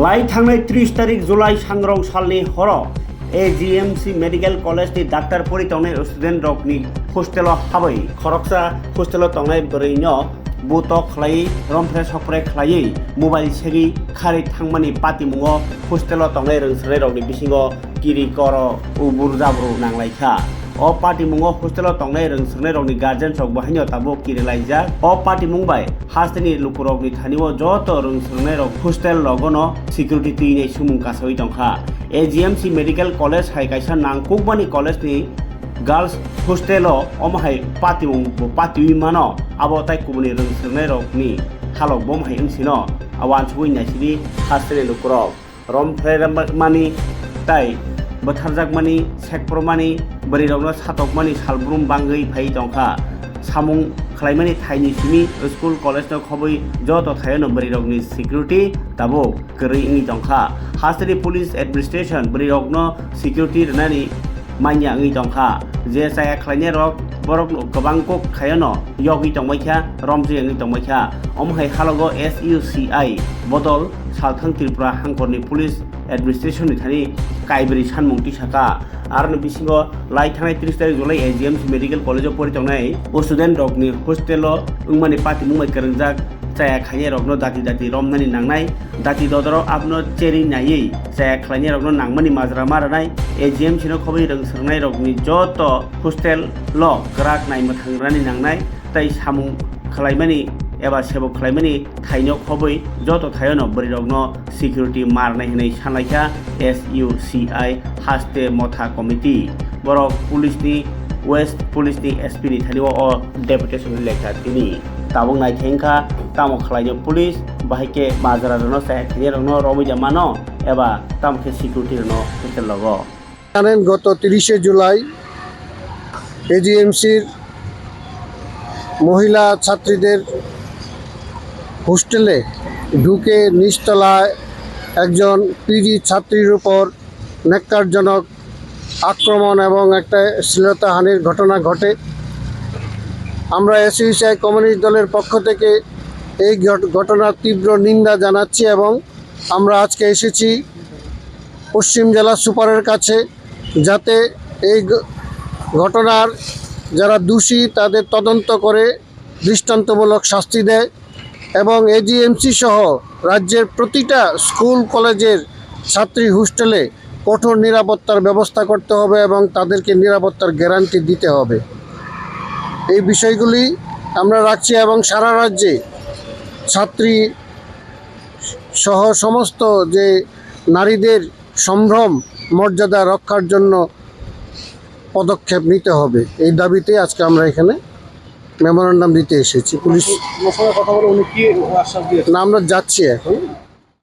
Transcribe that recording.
লাই थांनाय 30 तारिख जुलाइ सांग्रां सालनि हर एजीएमसी मेडिकल कलेजनि डाक्टार परि तंनाय स्टुडेन्ट रकनि हस्टेलाव हाबै खरकसा हस्टेलाव तंनाय बरैनो बुतो खलाई रमफ्रे सकफ्रे खलाई मोबाइल सेगी खारि थांमानि पातिमुङो हस्टेलाव तंनाय रोंसनाय रकनि बिसिङो किरि कर उबुर जाब्रु नांलायखा o patimungo hostel tongnai rongsongnai rokni guardian sok bahaino tabo kirilaijak o patimung bai hasteni lukurokni thanio joto rongsongnai rok hostel logono security tuinai sumung kasoi tongkha AGMC medical college hai kaisa nangkukmani college ni girls hostel o omahai patimung patiwi mano abo tai kubuni rongsongnai rokni halok bomhai ungsino awan sui naisidi hasteni lukurok romfre mani tai botarjakmani sekpromani बरिरगनो सातकमानि सालब्रुम बांगै फाइ दंखा सामुं खलाइमानि थाइनि Simi school कलेजनो खबै जत थायनो बरिरगनि सिकिउरिटी ताबो गरै इंनि दंखा हास्टेनि police administration बरिरगनो सिकिउरिटी रनानि मान्या इंनि दंखा जे जाया खलाइने रक बरक गोबांको खायनो यगि दंमाइखा रमजि इंनि दंमाइखा अमहाय हालगो SUCI बदल सालथां त्रिपुरा हांखरनि पुलिस एडमिनिस्ट्रेशन नि थानि काइबरी सानमुंथि साका आरो बिसिङो लाई थांनाय 30 तारिख जुलाइ AGMC मेडिकल कलेजाव फरायथंनाय स्टुडेन्ट रकनि हस्टेलाव उंमानि पातिमुङै करंजाक जाया खायने रकनो दाति रमनानि नांनाय दाति ददराव आपनो चेरि नायै जाया खायने रकनो नांमानि माजरा मारनाय AGMC नो खबै रोंसोंनाय रकनि जत हस्टेल ल गराक नायमो थांग्रानि नांनाय ताइ सामुं खलाइमानि एबा सेबक खलाइमानि थाइनो खबै जत थायनो बरिरगनो सिकिउरिटी मारनाय हनै सानलायखा SUCI हास्टे मथा कमिटि बरक पुलिसनि वेस्ट पुलिसनि SP नि थानिव अ डेपुटेशन लेखा तिनि ताबुं नायथेंखा तामो खलाइनो पुलिस बाहायके माजरा रनो सायखिनि रनो रमिजा मानो एबा तामके सिकिउरिटी रनो हस्टेल लगो জানেন গত 30 জুলাই AGMCর মহিলা ছাত্রীদের হোস্টেলে ঢুকে নিচতলায় একজন পিজি ছাত্রীর উপর ন্যাক্কারজনক আক্রমণ এবং একটা শ্লীলতাহানির ঘটনা ঘটে। আমরা SUCI কমিউনিস্ট দলের পক্ষ থেকে এই ঘটনার তীব্র নিন্দা জানাচ্ছি এবং আমরা আজকে এসেছি পশ্চিম জেলা সুপারের কাছে যাতে এই ঘটনার যারা দোষী তাদের তদন্ত করে দৃষ্টান্তমূলক শাস্তি দেয় এবং AGMC সহ রাজ্যের প্রতিটা স্কুল কলেজের ছাত্রী হোস্টেলে কঠোর নিরাপত্তার ব্যবস্থা করতে হবে এবং তাদেরকে নিরাপত্তার গ্যারান্টি দিতে হবে। এই বিষয়গুলি আমরা রাখছি এবং সারা রাজ্যে ছাত্রী সহ সমস্ত যে নারীদের সম্ভ্রম মর্যাদা রক্ষার জন্য পদক্ষেপ নিতে হবে এই দাবিতে আজকে আমরা এখানে মেমোরেন্ডাম দিতে এসেছি। পুলিশ কথা বলে উনি কি আশ্বাস দিয়েছেন? না, আমরা যাচ্ছি এখন।